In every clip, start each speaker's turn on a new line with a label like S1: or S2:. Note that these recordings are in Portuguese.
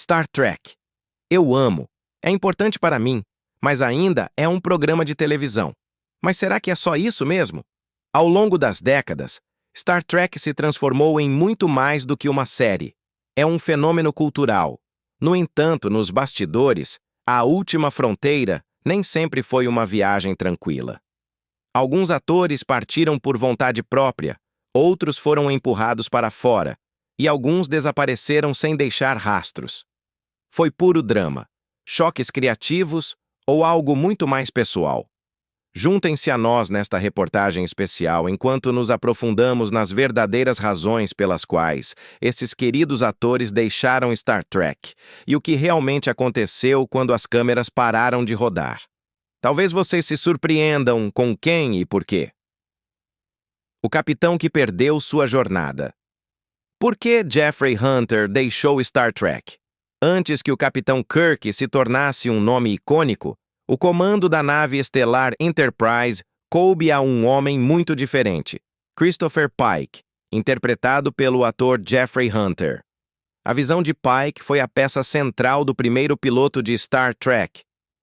S1: Star Trek. Eu amo. É importante para mim, mas ainda é um programa de televisão. Mas será que é só isso mesmo? Ao longo das décadas, Star Trek se transformou em muito mais do que uma série. É um fenômeno cultural. No entanto, nos bastidores, a última fronteira nem sempre foi uma viagem tranquila. Alguns atores partiram por vontade própria, outros foram empurrados para fora, e alguns desapareceram sem deixar rastros. Foi puro drama, choques criativos ou algo muito mais pessoal? Juntem-se a nós nesta reportagem especial enquanto nos aprofundamos nas verdadeiras razões pelas quais esses queridos atores deixaram Star Trek e o que realmente aconteceu quando as câmeras pararam de rodar. Talvez vocês se surpreendam com quem e por quê. O capitão que perdeu sua jornada. Por que Jeffrey Hunter deixou Star Trek? Antes que o Capitão Kirk se tornasse um nome icônico, o comando da nave estelar Enterprise coube a um homem muito diferente, Christopher Pike, interpretado pelo ator Jeffrey Hunter. A visão de Pike foi a peça central do primeiro piloto de Star Trek,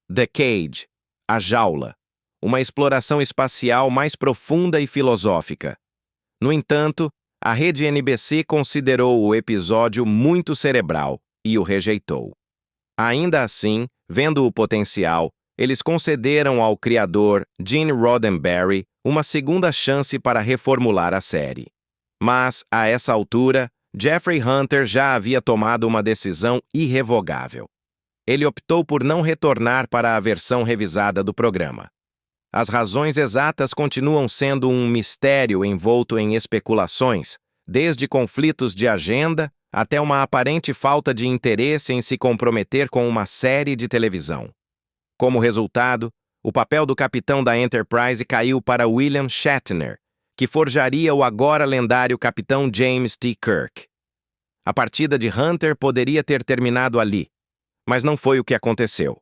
S1: The Cage, A Jaula, uma exploração espacial mais profunda e filosófica. No entanto, a rede NBC considerou o episódio muito cerebral e o rejeitou. Ainda assim, vendo o potencial, eles concederam ao criador Gene Roddenberry uma segunda chance para reformular a série. Mas, a essa altura, Jeffrey Hunter já havia tomado uma decisão irrevogável. Ele optou por não retornar para a versão revisada do programa. As razões exatas continuam sendo um mistério envolto em especulações, desde conflitos de agenda até uma aparente falta de interesse em se comprometer com uma série de televisão. Como resultado, o papel do capitão da Enterprise caiu para William Shatner, que forjaria o agora lendário capitão James T. Kirk. A partida de Hunter poderia ter terminado ali, mas não foi o que aconteceu.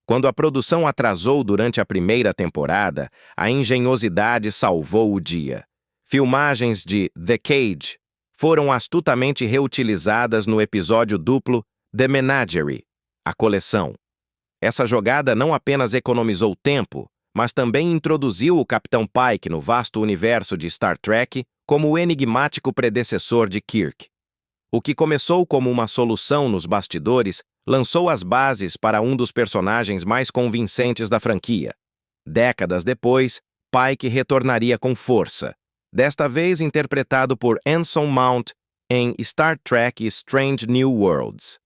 S1: Quando a produção atrasou durante a primeira temporada, a engenhosidade salvou o dia. Filmagens de The Cage foram astutamente reutilizadas no episódio duplo The Menagerie, a coleção. Essa jogada não apenas economizou tempo, mas também introduziu o Capitão Pike no vasto universo de Star Trek como o enigmático predecessor de Kirk. O que começou como uma solução nos bastidores lançou as bases para um dos personagens mais convincentes da franquia. Décadas depois, Pike retornaria com força, desta vez interpretado por Anson Mount em Star Trek Strange New Worlds.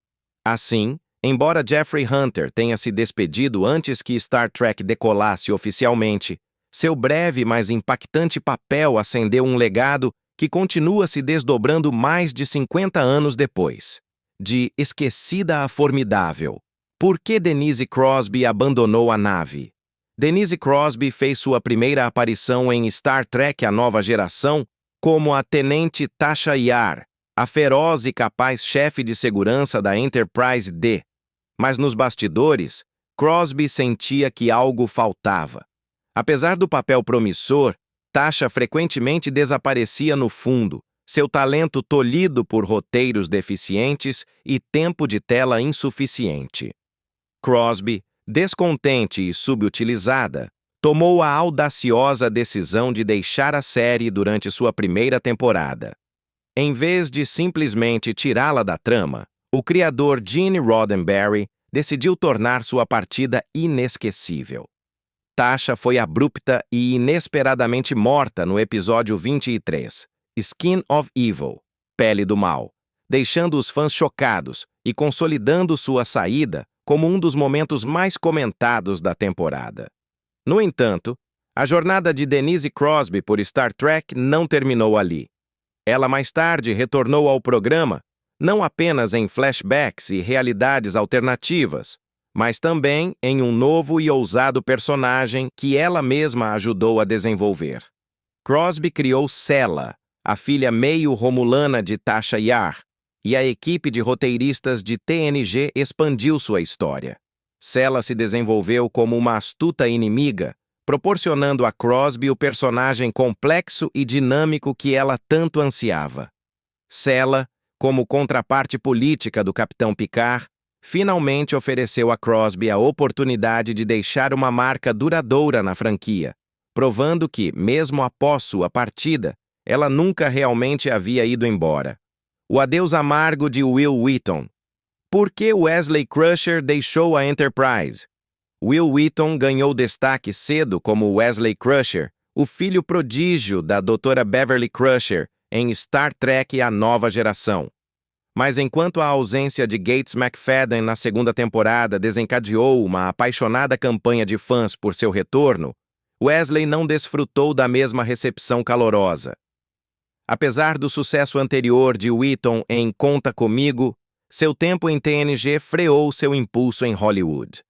S1: Assim, embora Jeffrey Hunter tenha se despedido antes que Star Trek decolasse oficialmente, seu breve mas impactante papel acendeu um legado que continua se desdobrando mais de 50 anos depois. De Esquecida a Formidável. Por que Denise Crosby abandonou a nave? Denise Crosby fez sua primeira aparição em Star Trek A Nova Geração como a Tenente Tasha Yar, a feroz e capaz chefe de segurança da Enterprise D. Mas nos bastidores, Crosby sentia que algo faltava. Apesar do papel promissor, Tasha frequentemente desaparecia no fundo, seu talento tolhido por roteiros deficientes e tempo de tela insuficiente. Crosby, descontente e subutilizada, tomou a audaciosa decisão de deixar a série durante sua primeira temporada. Em vez de simplesmente tirá-la da trama, o criador Gene Roddenberry decidiu tornar sua partida inesquecível. Tasha foi abrupta e inesperadamente morta no episódio 23, Skin of Evil, Pele do Mal, deixando os fãs chocados e consolidando sua saída como um dos momentos mais comentados da temporada. No entanto, a jornada de Denise Crosby por Star Trek não terminou ali. Ela mais tarde retornou ao programa, não apenas em flashbacks e realidades alternativas, mas também em um novo e ousado personagem que ela mesma ajudou a desenvolver. Crosby criou Sela, a filha meio-romulana de Tasha Yar, e a equipe de roteiristas de TNG expandiu sua história. Sela se desenvolveu como uma astuta inimiga, proporcionando a Crosby o personagem complexo e dinâmico que ela tanto ansiava. Sela, como contraparte política do Capitão Picard, finalmente ofereceu a Crosby a oportunidade de deixar uma marca duradoura na franquia, provando que, mesmo após sua partida, ela nunca realmente havia ido embora. O adeus amargo de Wil Wheaton. Por que Wesley Crusher deixou a Enterprise? Wil Wheaton ganhou destaque cedo como Wesley Crusher, o filho prodígio da Dra. Beverly Crusher, em Star Trek A Nova Geração. Mas enquanto a ausência de Gates McFadden na segunda temporada desencadeou uma apaixonada campanha de fãs por seu retorno, Wesley não desfrutou da mesma recepção calorosa. Apesar do sucesso anterior de Wheaton em Conta Comigo, seu tempo em TNG freou seu impulso em Hollywood.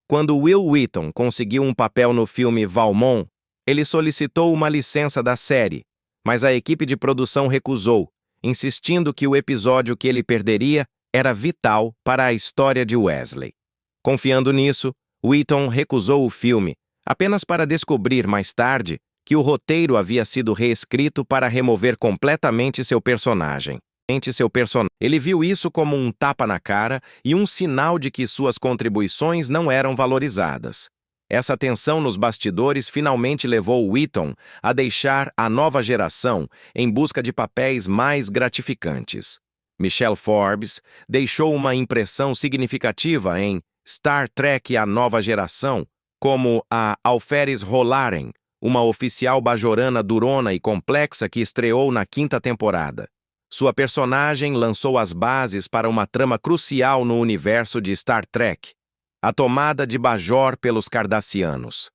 S1: Quando Wil Wheaton conseguiu um papel no filme Valmont, ele solicitou uma licença da série, mas a equipe de produção recusou, insistindo que o episódio que ele perderia era vital para a história de Wesley. Confiando nisso, Wheaton recusou o filme, apenas para descobrir mais tarde que o roteiro havia sido reescrito para remover completamente seu personagem. Ele viu isso como um tapa na cara e um sinal de que suas contribuições não eram valorizadas. Essa tensão nos bastidores finalmente levou Wheaton a deixar A Nova Geração em busca de papéis mais gratificantes. Michelle Forbes deixou uma impressão significativa em Star Trek A Nova Geração como a Alferes Rolaren, uma oficial bajorana durona e complexa que estreou na 5ª temporada. Sua personagem lançou as bases para uma trama crucial no universo de Star Trek, a tomada de Bajor pelos Cardassianos.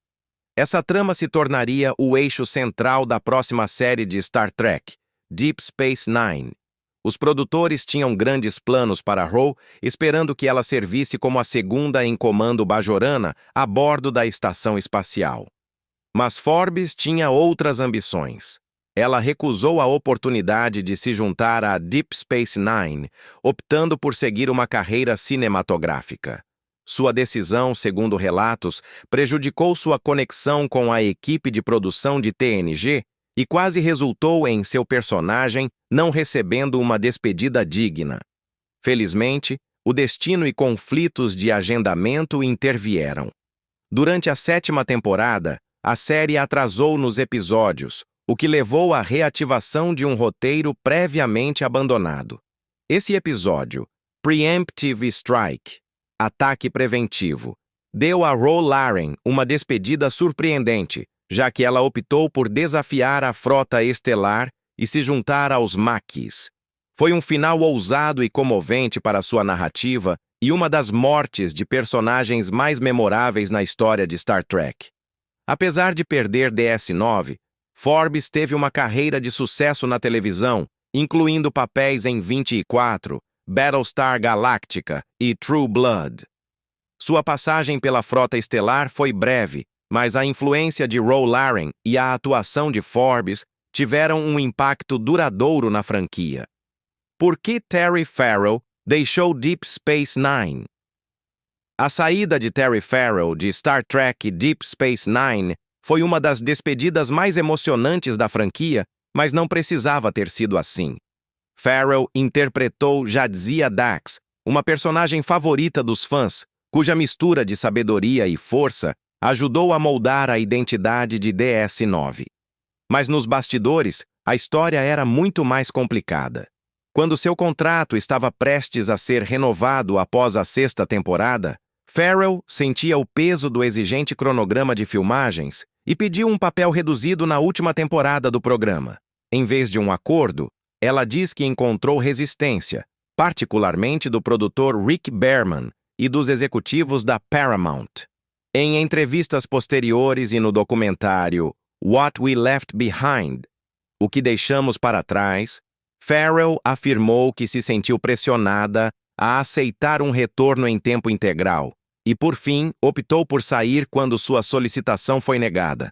S1: Essa trama se tornaria o eixo central da próxima série de Star Trek, Deep Space Nine. Os produtores tinham grandes planos para Ro, esperando que ela servisse como a segunda em comando bajorana a bordo da estação espacial. Mas Forbes tinha outras ambições. Ela recusou a oportunidade de se juntar a Deep Space Nine, optando por seguir uma carreira cinematográfica. Sua decisão, segundo relatos, prejudicou sua conexão com a equipe de produção de TNG e quase resultou em seu personagem não recebendo uma despedida digna. Felizmente, o destino e conflitos de agendamento intervieram. Durante a 7ª temporada, a série atrasou nos episódios, o que levou à reativação de um roteiro previamente abandonado. Esse episódio, Preemptive Strike, Ataque Preventivo, deu a Ro Laren uma despedida surpreendente, já que ela optou por desafiar a frota estelar e se juntar aos Maquis. Foi um final ousado e comovente para sua narrativa e uma das mortes de personagens mais memoráveis na história de Star Trek. Apesar de perder DS9, Forbes teve uma carreira de sucesso na televisão, incluindo papéis em 24, Battlestar Galactica e True Blood. Sua passagem pela frota estelar foi breve, mas a influência de Ro Laren e a atuação de Forbes tiveram um impacto duradouro na franquia. Por que Terry Farrell deixou Deep Space Nine? A saída de Terry Farrell de Star Trek Deep Space Nine foi uma das despedidas mais emocionantes da franquia, mas não precisava ter sido assim. Farrell interpretou Jadzia Dax, uma personagem favorita dos fãs, cuja mistura de sabedoria e força ajudou a moldar a identidade de DS9. Mas nos bastidores, a história era muito mais complicada. Quando seu contrato estava prestes a ser renovado após a 6ª temporada, Farrell sentia o peso do exigente cronograma de filmagens e pediu um papel reduzido na última temporada do programa. Em vez de um acordo, ela diz que encontrou resistência, particularmente do produtor Rick Berman e dos executivos da Paramount. Em entrevistas posteriores e no documentário What We Left Behind, O que Deixamos para Trás, Farrell afirmou que se sentiu pressionada a aceitar um retorno em tempo integral e, por fim, optou por sair quando sua solicitação foi negada.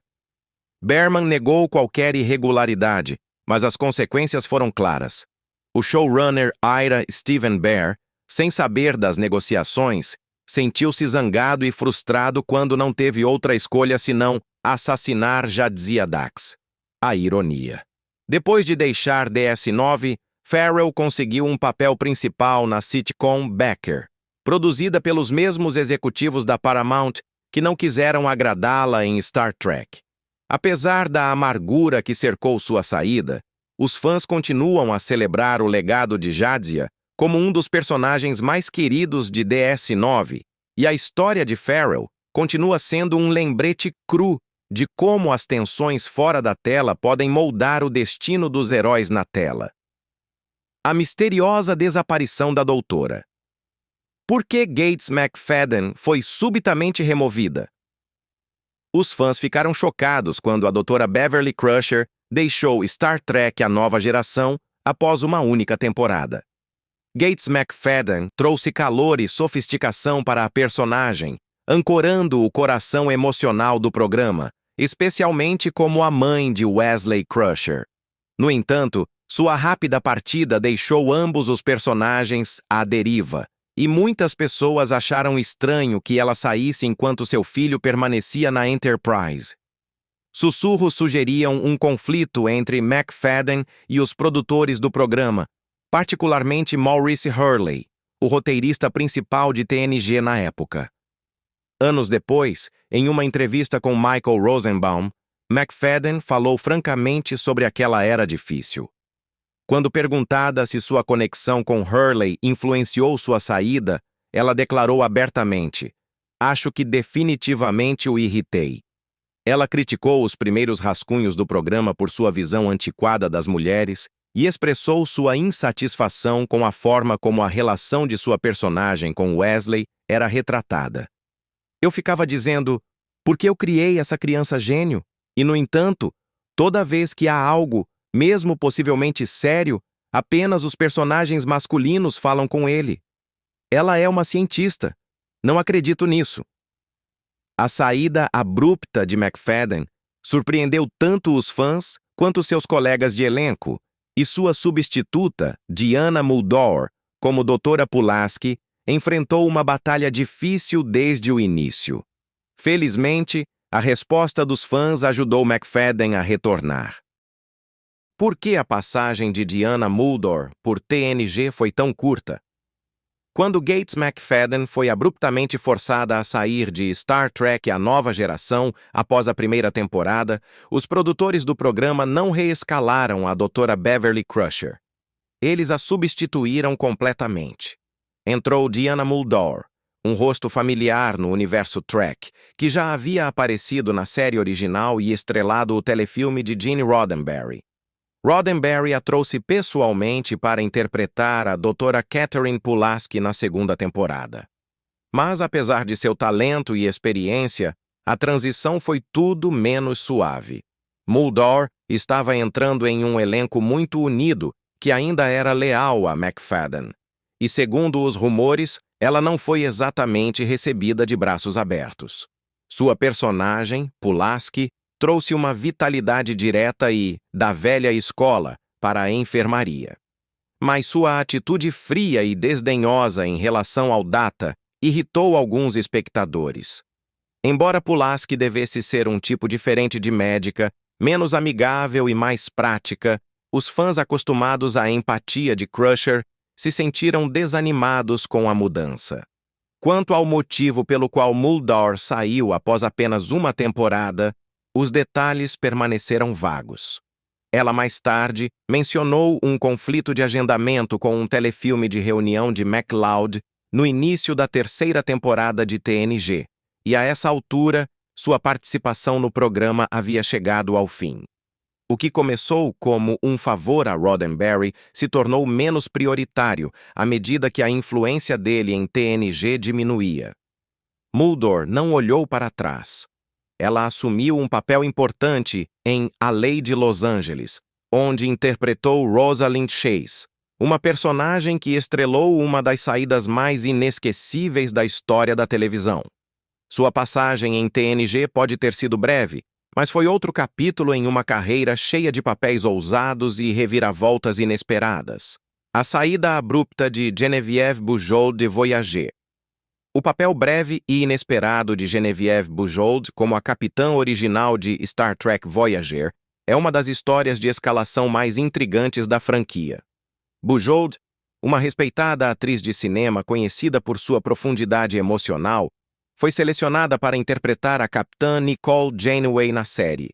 S1: Berman negou qualquer irregularidade, mas as consequências foram claras. O showrunner Ira Steven Behr, sem saber das negociações, sentiu-se zangado e frustrado quando não teve outra escolha senão assassinar Jadzia Dax. A ironia. Depois de deixar DS9, Farrell conseguiu um papel principal na sitcom Becker, produzida pelos mesmos executivos da Paramount que não quiseram agradá-la em Star Trek. Apesar da amargura que cercou sua saída, os fãs continuam a celebrar o legado de Jadzia como um dos personagens mais queridos de DS9, e a história de Farrell continua sendo um lembrete cru de como as tensões fora da tela podem moldar o destino dos heróis na tela. A misteriosa desaparição da doutora. Por que Gates McFadden foi subitamente removida? Os fãs ficaram chocados quando a doutora Beverly Crusher deixou Star Trek: A Nova Geração após uma única temporada. Gates McFadden trouxe calor e sofisticação para a personagem, ancorando o coração emocional do programa, especialmente como a mãe de Wesley Crusher. No entanto, sua rápida partida deixou ambos os personagens à deriva, e muitas pessoas acharam estranho que ela saísse enquanto seu filho permanecia na Enterprise. Sussurros sugeriam um conflito entre McFadden e os produtores do programa, particularmente Maurice Hurley, o roteirista principal de TNG na época. Anos depois, em uma entrevista com Michael Rosenbaum, McFadden falou francamente sobre aquela era difícil. Quando perguntada se sua conexão com Hurley influenciou sua saída, ela declarou abertamente: "Acho que definitivamente o irritei." Ela criticou os primeiros rascunhos do programa por sua visão antiquada das mulheres e expressou sua insatisfação com a forma como a relação de sua personagem com Wesley era retratada. "Eu ficava dizendo, por que eu criei essa criança gênio? E, no entanto, toda vez que há algo, mesmo possivelmente sério, apenas os personagens masculinos falam com ele. Ela é uma cientista. Não acredito nisso." A saída abrupta de McFadden surpreendeu tanto os fãs quanto seus colegas de elenco, e sua substituta, Diana Muldaur, como Dra. Pulaski, enfrentou uma batalha difícil desde o início. Felizmente, a resposta dos fãs ajudou McFadden a retornar. Por que a passagem de Diana Muldaur por TNG foi tão curta? Quando Gates McFadden foi abruptamente forçada a sair de Star Trek: A Nova Geração após a primeira temporada, os produtores do programa não reescalaram a Dra. Beverly Crusher. Eles a substituíram completamente. Entrou Diana Muldaur, um rosto familiar no universo Trek, que já havia aparecido na série original e estrelado o telefilme de Gene Roddenberry. Roddenberry a trouxe pessoalmente para interpretar a Dra. Catherine Pulaski na segunda temporada. Mas, apesar de seu talento e experiência, a transição foi tudo menos suave. Muldaur estava entrando em um elenco muito unido que ainda era leal a McFadden. E, segundo os rumores, ela não foi exatamente recebida de braços abertos. Sua personagem, Pulaski, trouxe uma vitalidade direta e, da velha escola, para a enfermaria. Mas sua atitude fria e desdenhosa em relação ao Data irritou alguns espectadores. Embora Pulaski devesse ser um tipo diferente de médica, menos amigável e mais prática, os fãs acostumados à empatia de Crusher se sentiram desanimados com a mudança. Quanto ao motivo pelo qual Muldaur saiu após apenas uma temporada, os detalhes permaneceram vagos. Ela mais tarde mencionou um conflito de agendamento com um telefilme de reunião de MacLeod no início da terceira temporada de TNG, e a essa altura, sua participação no programa havia chegado ao fim. O que começou como um favor a Roddenberry se tornou menos prioritário à medida que a influência dele em TNG diminuía. Muldaur não olhou para trás. Ela assumiu um papel importante em A Lei de Los Angeles, onde interpretou Rosalind Chase, uma personagem que estrelou uma das saídas mais inesquecíveis da história da televisão. Sua passagem em TNG pode ter sido breve, mas foi outro capítulo em uma carreira cheia de papéis ousados e reviravoltas inesperadas. A saída abrupta de Geneviève Bujold de Voyager. O papel breve e inesperado de Geneviève Bujold como a capitã original de Star Trek Voyager é uma das histórias de escalação mais intrigantes da franquia. Bujold, uma respeitada atriz de cinema conhecida por sua profundidade emocional, foi selecionada para interpretar a capitã Nicole Janeway na série.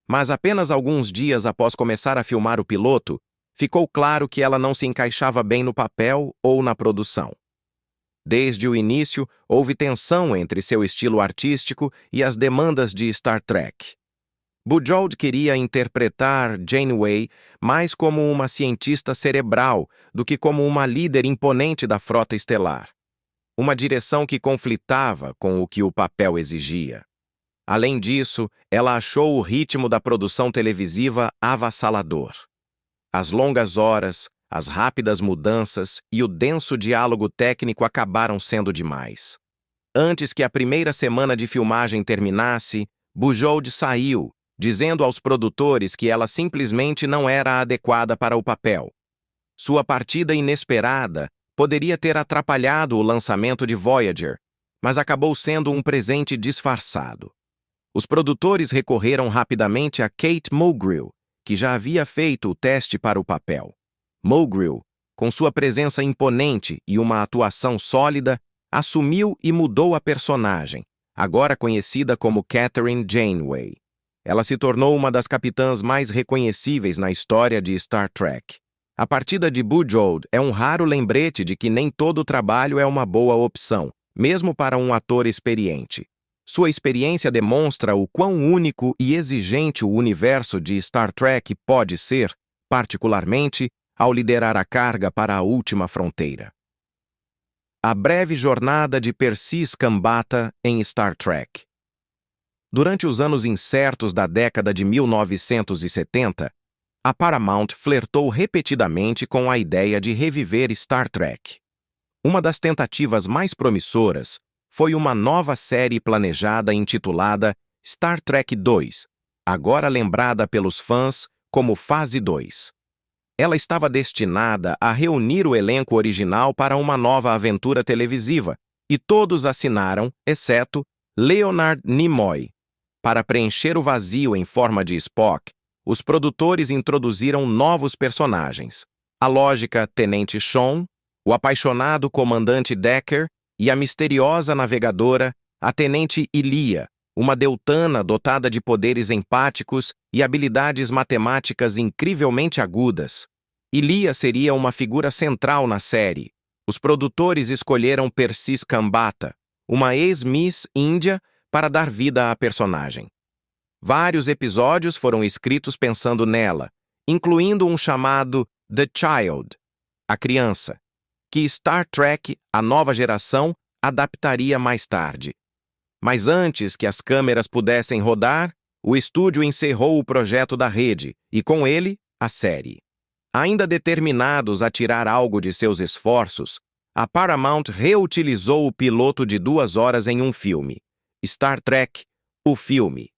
S1: Mas apenas alguns dias após começar a filmar o piloto, ficou claro que ela não se encaixava bem no papel ou na produção. Desde o início, houve tensão entre seu estilo artístico e as demandas de Star Trek. Bujold queria interpretar Janeway mais como uma cientista cerebral do que como uma líder imponente da frota estelar. Uma direção que conflitava com o que o papel exigia. Além disso, ela achou o ritmo da produção televisiva avassalador. As longas horas, as rápidas mudanças e o denso diálogo técnico acabaram sendo demais. Antes que a primeira semana de filmagem terminasse, Bujold saiu, dizendo aos produtores que ela simplesmente não era adequada para o papel. Sua partida inesperada poderia ter atrapalhado o lançamento de Voyager, mas acabou sendo um presente disfarçado. Os produtores recorreram rapidamente a Kate Mulgrew, que já havia feito o teste para o papel. Mulgrew, com sua presença imponente e uma atuação sólida, assumiu e mudou a personagem, agora conhecida como Kathryn Janeway. Ela se tornou uma das capitãs mais reconhecíveis na história de Star Trek. A partida de Bujold é um raro lembrete de que nem todo trabalho é uma boa opção, mesmo para um ator experiente. Sua experiência demonstra o quão único e exigente o universo de Star Trek pode ser, particularmente ao liderar a carga para a última fronteira. A breve jornada de Persis Khambatta em Star Trek. Durante os anos incertos da década de 1970, a Paramount flertou repetidamente com a ideia de reviver Star Trek. Uma das tentativas mais promissoras foi uma nova série planejada intitulada Star Trek II, agora lembrada pelos fãs como Fase 2. Ela estava destinada a reunir o elenco original para uma nova aventura televisiva, e todos assinaram, exceto Leonard Nimoy. Para preencher o vazio em forma de Spock, os produtores introduziram novos personagens: a lógica Tenente Sean, o apaixonado comandante Decker e a misteriosa navegadora, a Tenente Ilia, uma deutana dotada de poderes empáticos e habilidades matemáticas incrivelmente agudas. Ilia seria uma figura central na série. Os produtores escolheram Persis Khambatta, uma ex-Miss Índia, para dar vida à personagem. Vários episódios foram escritos pensando nela, incluindo um chamado The Child, a criança, que Star Trek, a nova geração, adaptaria mais tarde. Mas antes que as câmeras pudessem rodar, o estúdio encerrou o projeto da rede e, com ele, a série. Ainda determinados a tirar algo de seus esforços, a Paramount reutilizou o piloto de 2 horas em um filme, Star Trek, o filme.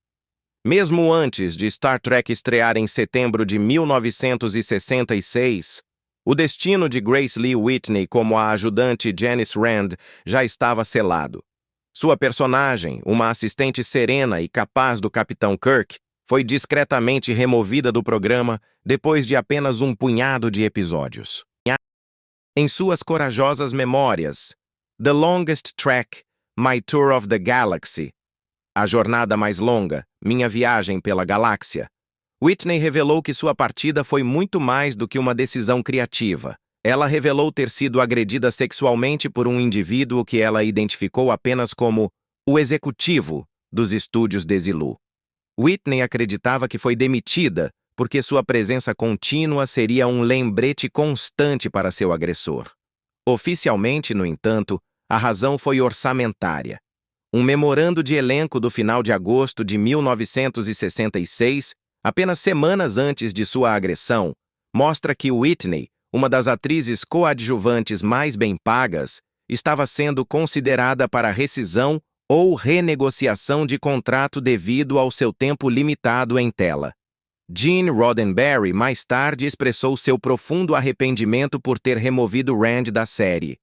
S1: Mesmo antes de Star Trek estrear em setembro de 1966, o destino de Grace Lee Whitney como a ajudante Janice Rand já estava selado. Sua personagem, uma assistente serena e capaz do Capitão Kirk, foi discretamente removida do programa depois de apenas um punhado de episódios. Em suas corajosas memórias, The Longest Trek, My Tour of the Galaxy, a jornada mais longa, minha viagem pela galáxia, Whitney revelou que sua partida foi muito mais do que uma decisão criativa. Ela revelou ter sido agredida sexualmente por um indivíduo que ela identificou apenas como o executivo dos estúdios Desilu. Whitney acreditava que foi demitida porque sua presença contínua seria um lembrete constante para seu agressor. Oficialmente, no entanto, a razão foi orçamentária. Um memorando de elenco do final de agosto de 1966, apenas semanas antes de sua agressão, mostra que Whitney, uma das atrizes coadjuvantes mais bem pagas, estava sendo considerada para rescisão ou renegociação de contrato devido ao seu tempo limitado em tela. Gene Roddenberry mais tarde expressou seu profundo arrependimento por ter removido Rand da série.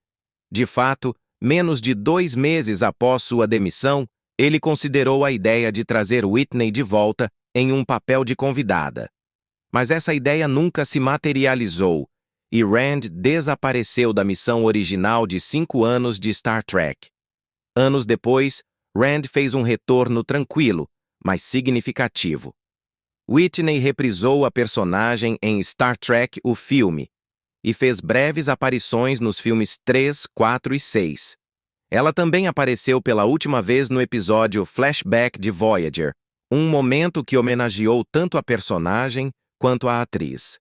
S1: De fato, menos de 2 meses após sua demissão, ele considerou a ideia de trazer Whitney de volta em um papel de convidada. Mas essa ideia nunca se materializou, e Rand desapareceu da missão original de 5 anos de Star Trek. Anos depois, Rand fez um retorno tranquilo, mas significativo. Whitney reprisou a personagem em Star Trek, o filme, e fez breves aparições nos filmes 3, 4 e 6. Ela também apareceu pela última vez no episódio Flashback de Voyager, um momento que homenageou tanto a personagem quanto a atriz.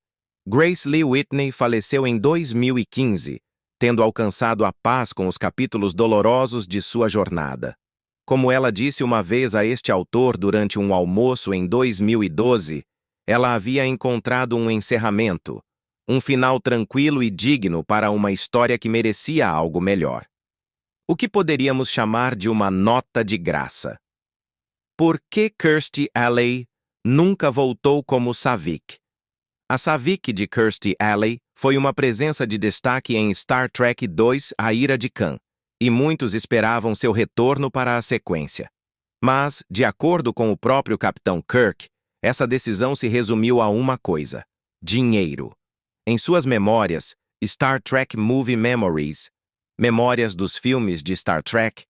S1: Grace Lee Whitney faleceu em 2015, tendo alcançado a paz com os capítulos dolorosos de sua jornada. Como ela disse uma vez a este autor durante um almoço em 2012, ela havia encontrado um encerramento, um final tranquilo e digno para uma história que merecia algo melhor. O que poderíamos chamar de uma nota de graça? Por que Kirstie Alley nunca voltou como Saavik? A Saavik de Kirstie Alley foi uma presença de destaque em Star Trek II, A Ira de Khan, e muitos esperavam seu retorno para a sequência. Mas, de acordo com o próprio Capitão Kirk, essa decisão se resumiu a uma coisa: dinheiro. Em suas memórias, Star Trek Movie Memories, Memórias dos Filmes de Star Trek,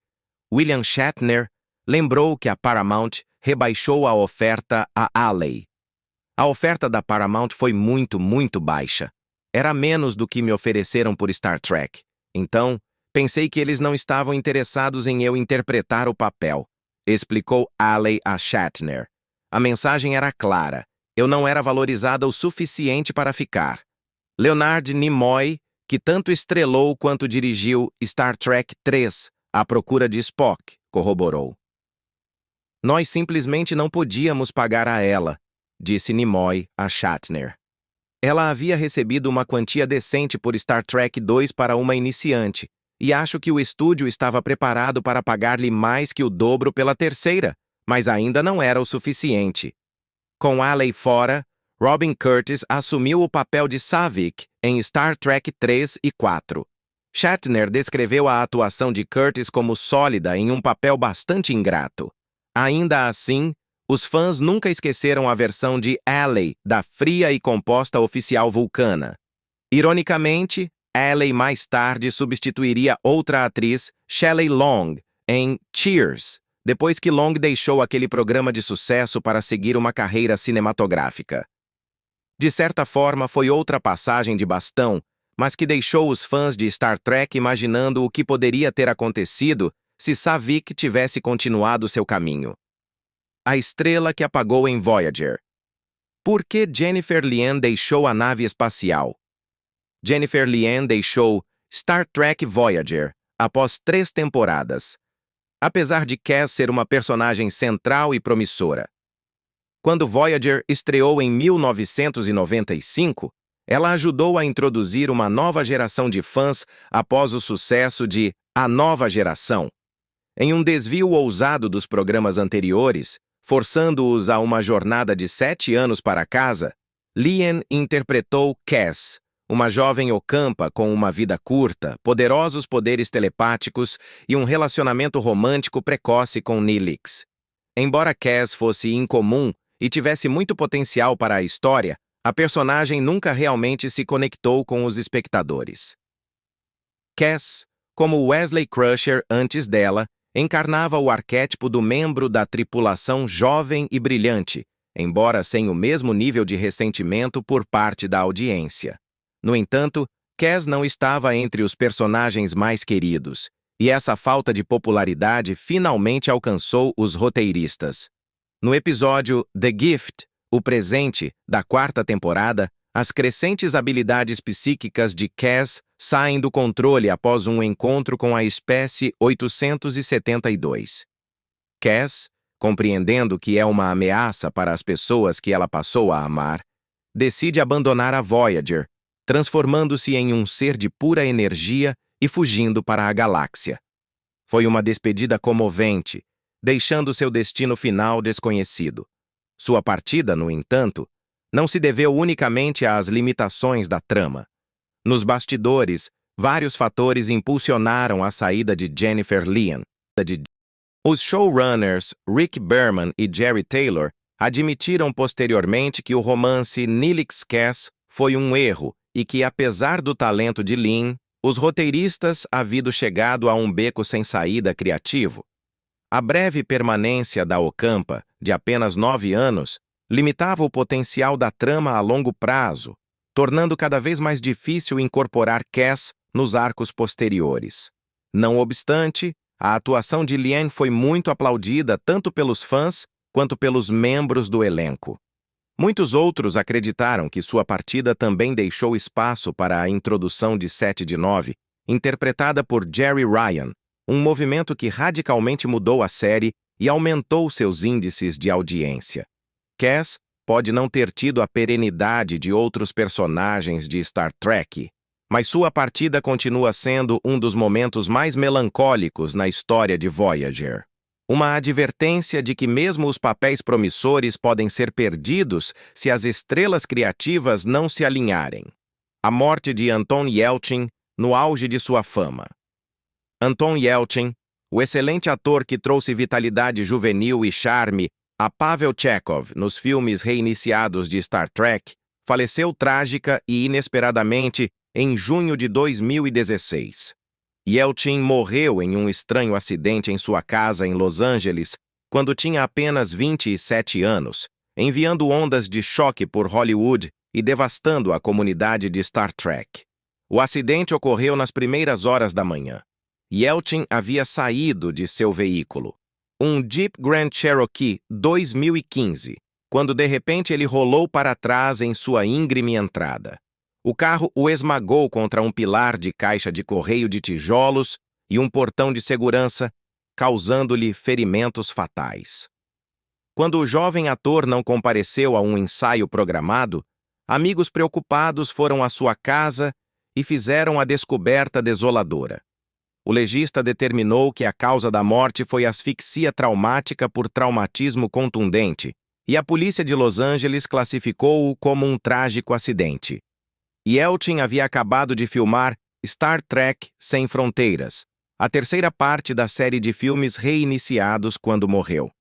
S1: William Shatner lembrou que a Paramount rebaixou a oferta a Alley. A oferta da Paramount foi muito baixa. Era menos do que me ofereceram por Star Trek. Então, pensei que eles não estavam interessados em eu interpretar o papel, explicou Alley a Shatner. A mensagem era clara. Eu não era valorizada o suficiente para ficar. Leonard Nimoy, que tanto estrelou quanto dirigiu Star Trek III, A Procura de Spock, corroborou. Nós simplesmente não podíamos pagar a ela, disse Nimoy a Shatner. Ela havia recebido uma quantia decente por Star Trek II para uma iniciante, e acho que o estúdio estava preparado para pagar-lhe mais que o dobro pela terceira, mas ainda não era o suficiente. Com Alley fora, Robin Curtis assumiu o papel de Saavik em Star Trek 3 e 4. Shatner descreveu a atuação de Curtis como sólida em um papel bastante ingrato. Ainda assim, os fãs nunca esqueceram a versão de Alley da fria e composta oficial Vulcana. Ironicamente, Alley mais tarde substituiria outra atriz, Shelley Long, em Cheers, depois que Long deixou aquele programa de sucesso para seguir uma carreira cinematográfica. De certa forma, foi outra passagem de bastão, mas que deixou os fãs de Star Trek imaginando o que poderia ter acontecido se Saavik tivesse continuado seu caminho. A estrela que apagou em Voyager. Por que Jennifer Lien deixou a nave espacial? Jennifer Lien deixou Star Trek Voyager após 3 temporadas, apesar de Cass ser uma personagem central e promissora. Quando Voyager estreou em 1995, ela ajudou a introduzir uma nova geração de fãs após o sucesso de A Nova Geração. Em um desvio ousado dos programas anteriores, forçando-os a uma jornada de 7 anos para casa, Lien interpretou Cass, uma jovem Ocampa com uma vida curta, poderosos poderes telepáticos e um relacionamento romântico precoce com Neelix. Embora Cass fosse incomum e tivesse muito potencial para a história, a personagem nunca realmente se conectou com os espectadores. Cass, como Wesley Crusher antes dela, encarnava o arquétipo do membro da tripulação jovem e brilhante, embora sem o mesmo nível de ressentimento por parte da audiência. No entanto, Cass não estava entre os personagens mais queridos, e essa falta de popularidade finalmente alcançou os roteiristas. No episódio The Gift, o presente, da 4ª temporada, as crescentes habilidades psíquicas de Cass saem do controle após um encontro com a espécie 872. Cass, compreendendo que é uma ameaça para as pessoas que ela passou a amar, decide abandonar a Voyager, transformando-se em um ser de pura energia e fugindo para a galáxia. Foi uma despedida comovente, deixando seu destino final desconhecido. Sua partida, no entanto, não se deveu unicamente às limitações da trama. Nos bastidores, vários fatores impulsionaram a saída de Jennifer Lien. Os showrunners Rick Berman e Jerry Taylor admitiram posteriormente que o romance Neelix-Cass foi um erro e que, apesar do talento de Lin, os roteiristas haviam chegado a um beco sem saída criativo. A breve permanência da Ocampa, de apenas 9 anos, limitava o potencial da trama a longo prazo, tornando cada vez mais difícil incorporar Cass nos arcos posteriores. Não obstante, a atuação de Lien foi muito aplaudida tanto pelos fãs quanto pelos membros do elenco. Muitos outros acreditaram que sua partida também deixou espaço para a introdução de 7 de 9, interpretada por Jerry Ryan, um movimento que radicalmente mudou a série e aumentou seus índices de audiência. Cass pode não ter tido a perenidade de outros personagens de Star Trek, mas sua partida continua sendo um dos momentos mais melancólicos na história de Voyager. Uma advertência de que mesmo os papéis promissores podem ser perdidos se as estrelas criativas não se alinharem. A morte de Anton Yelchin no auge de sua fama. Anton Yelchin, o excelente ator que trouxe vitalidade juvenil e charme a Pavel Chekhov nos filmes reiniciados de Star Trek, faleceu trágica e inesperadamente em junho de 2016. Yelchin morreu em um estranho acidente em sua casa em Los Angeles quando tinha apenas 27 anos, enviando ondas de choque por Hollywood e devastando a comunidade de Star Trek. O acidente ocorreu nas primeiras horas da manhã. Yelchin havia saído de seu veículo, um Jeep Grand Cherokee 2015, quando de repente ele rolou para trás em sua íngreme entrada. O carro o esmagou contra um pilar de caixa de correio de tijolos e um portão de segurança, causando-lhe ferimentos fatais. Quando o jovem ator não compareceu a um ensaio programado, amigos preocupados foram à sua casa e fizeram a descoberta desoladora. O legista determinou que a causa da morte foi asfixia traumática por traumatismo contundente, e a polícia de Los Angeles classificou-o como um trágico acidente. Yelchin havia acabado de filmar Star Trek Sem Fronteiras, a terceira parte da série de filmes reiniciados quando morreu.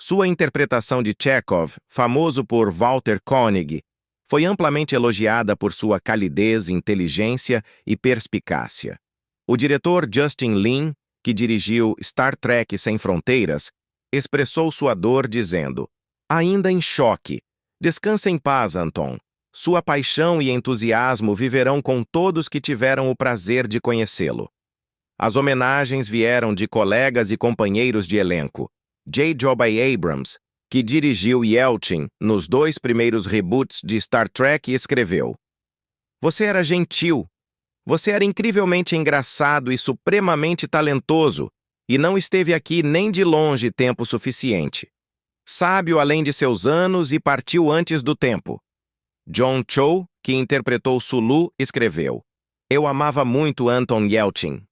S1: Sua interpretação de Chekhov, famoso por Walter Koenig, foi amplamente elogiada por sua calidez, inteligência e perspicácia. O diretor Justin Lin, que dirigiu Star Trek Sem Fronteiras, expressou sua dor dizendo: "Ainda em choque. Descansa em paz, Anton. Sua paixão e entusiasmo viverão com todos que tiveram o prazer de conhecê-lo." As homenagens vieram de colegas e companheiros de elenco. J.J. Abrams, que dirigiu Yelchin nos 2 primeiros reboots de Star Trek, escreveu: "Você era gentil. Você era incrivelmente engraçado e supremamente talentoso, e não esteve aqui nem de longe tempo suficiente. Sábio além de seus anos e partiu antes do tempo." John Cho, que interpretou Sulu, escreveu: "Eu amava muito Anton Yelchin.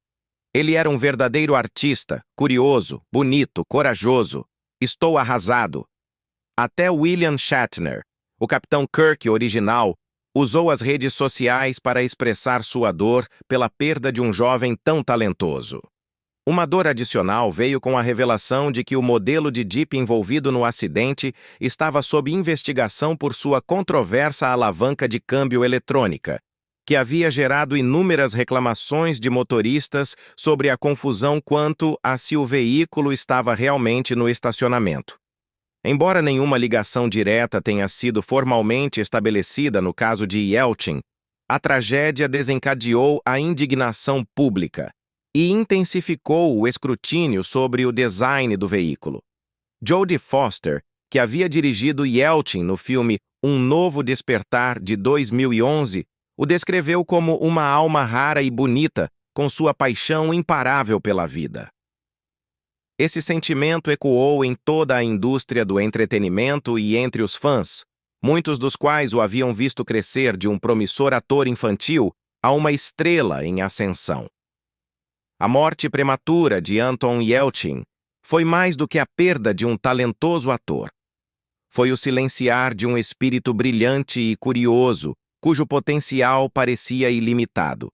S1: Ele era um verdadeiro artista, curioso, bonito, corajoso. Estou arrasado." Até William Shatner, o Capitão Kirk original, usou as redes sociais para expressar sua dor pela perda de um jovem tão talentoso. Uma dor adicional veio com a revelação de que o modelo de Jeep envolvido no acidente estava sob investigação por sua controversa alavanca de câmbio eletrônica, que havia gerado inúmeras reclamações de motoristas sobre a confusão quanto a se o veículo estava realmente no estacionamento. Embora nenhuma ligação direta tenha sido formalmente estabelecida no caso de Yelchin, a tragédia desencadeou a indignação pública e intensificou o escrutínio sobre o design do veículo. Jodie Foster, que havia dirigido Yelchin no filme Um Novo Despertar de 2011, o descreveu como uma alma rara e bonita, com sua paixão imparável pela vida. Esse sentimento ecoou em toda a indústria do entretenimento e entre os fãs, muitos dos quais o haviam visto crescer de um promissor ator infantil a uma estrela em ascensão. A morte prematura de Anton Yelchin foi mais do que a perda de um talentoso ator. Foi o silenciar de um espírito brilhante e curioso, cujo potencial parecia ilimitado.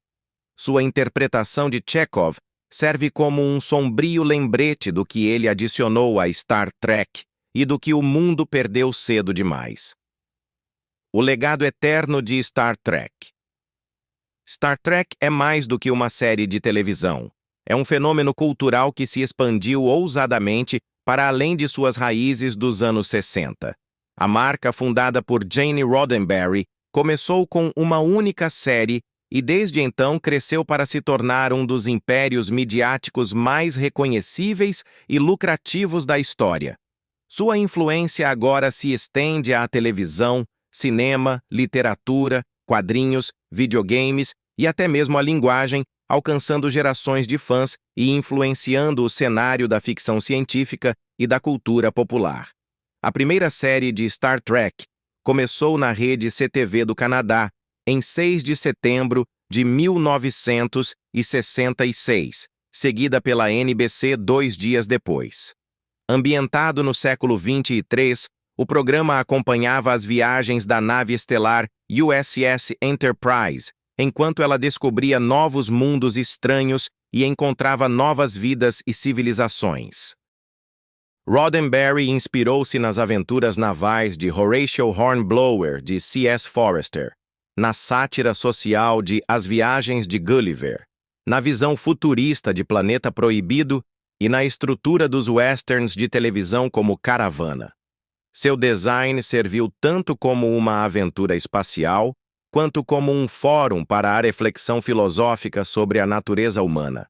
S1: Sua interpretação de Chekhov serve como um sombrio lembrete do que ele adicionou a Star Trek e do que o mundo perdeu cedo demais. O legado eterno de Star Trek. Star Trek é mais do que uma série de televisão. É um fenômeno cultural que se expandiu ousadamente para além de suas raízes dos anos 60. A marca, fundada por Gene Roddenberry, começou com uma única série e desde então cresceu para se tornar um dos impérios midiáticos mais reconhecíveis e lucrativos da história. Sua influência agora se estende à televisão, cinema, literatura, quadrinhos, videogames e até mesmo à linguagem, alcançando gerações de fãs e influenciando o cenário da ficção científica e da cultura popular. A primeira série de Star Trek começou na rede CTV do Canadá em 6 de setembro de 1966, seguida pela NBC 2 dias depois. Ambientado no século 23, o programa acompanhava as viagens da nave estelar USS Enterprise, enquanto ela descobria novos mundos estranhos e encontrava novas vidas e civilizações. Roddenberry inspirou-se nas aventuras navais de Horatio Hornblower de C.S. Forester, na sátira social de As Viagens de Gulliver, na visão futurista de Planeta Proibido e na estrutura dos westerns de televisão como Caravana. Seu design serviu tanto como uma aventura espacial, quanto como um fórum para a reflexão filosófica sobre a natureza humana.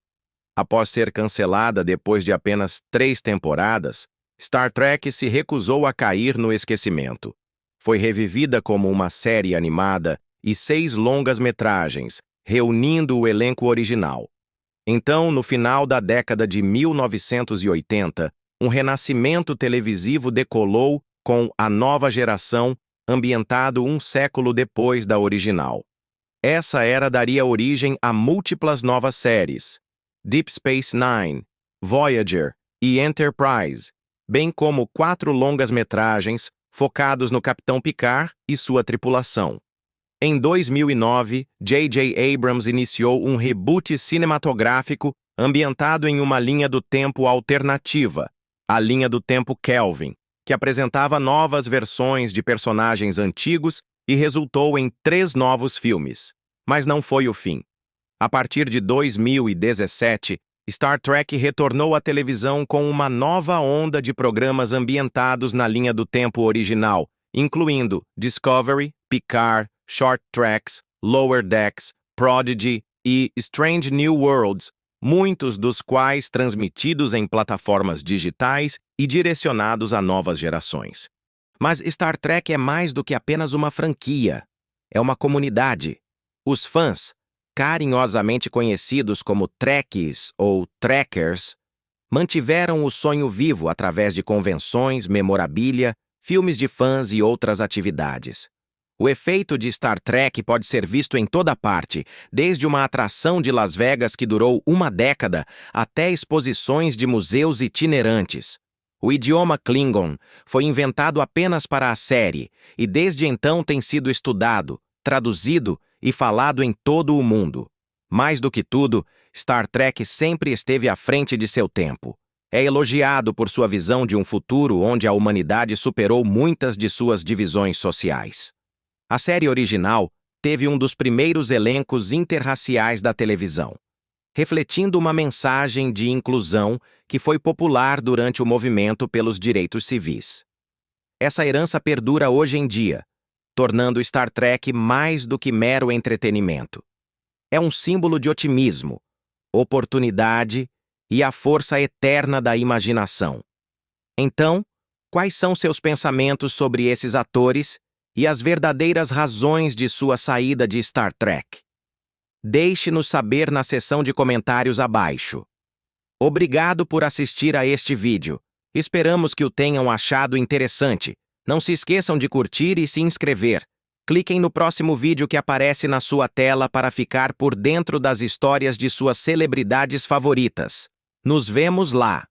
S1: Após ser cancelada depois de apenas 3 temporadas, Star Trek se recusou a cair no esquecimento. Foi revivida como uma série animada e 6 longas-metragens, reunindo o elenco original. Então, no final da década de 1980, um renascimento televisivo decolou com A Nova Geração, ambientado um século depois da original. Essa era daria origem a múltiplas novas séries, Deep Space Nine, Voyager e Enterprise, bem como 4 longas-metragens focados no Capitão Picard e sua tripulação. Em 2009, J.J. Abrams iniciou um reboot cinematográfico ambientado em uma linha do tempo alternativa, a linha do tempo Kelvin, que apresentava novas versões de personagens antigos e resultou em 3 novos filmes. Mas não foi o fim. A partir de 2017, Star Trek retornou à televisão com uma nova onda de programas ambientados na linha do tempo original, incluindo Discovery, Picard, Short Tracks, Lower Decks, Prodigy e Strange New Worlds, muitos dos quais transmitidos em plataformas digitais e direcionados a novas gerações. Mas Star Trek é mais do que apenas uma franquia. É uma comunidade. Os fãs, carinhosamente conhecidos como Trekkies ou Trekkers, mantiveram o sonho vivo através de convenções, memorabilia, filmes de fãs e outras atividades. O efeito de Star Trek pode ser visto em toda parte, desde uma atração de Las Vegas que durou uma década até exposições de museus itinerantes. O idioma Klingon foi inventado apenas para a série e desde então tem sido estudado, traduzido e falado em todo o mundo. Mais do que tudo, Star Trek sempre esteve à frente de seu tempo. É elogiado por sua visão de um futuro onde a humanidade superou muitas de suas divisões sociais. A série original teve um dos primeiros elencos interraciais da televisão, refletindo uma mensagem de inclusão que foi popular durante o movimento pelos direitos civis. Essa herança perdura hoje em dia, tornando Star Trek mais do que mero entretenimento. É um símbolo de otimismo, oportunidade e a força eterna da imaginação. Então, quais são seus pensamentos sobre esses atores e as verdadeiras razões de sua saída de Star Trek? Deixe-nos saber na seção de comentários abaixo. Obrigado por assistir a este vídeo. Esperamos que o tenham achado interessante. Não se esqueçam de curtir e se inscrever. Cliquem no próximo vídeo que aparece na sua tela para ficar por dentro das histórias de suas celebridades favoritas. Nos vemos lá!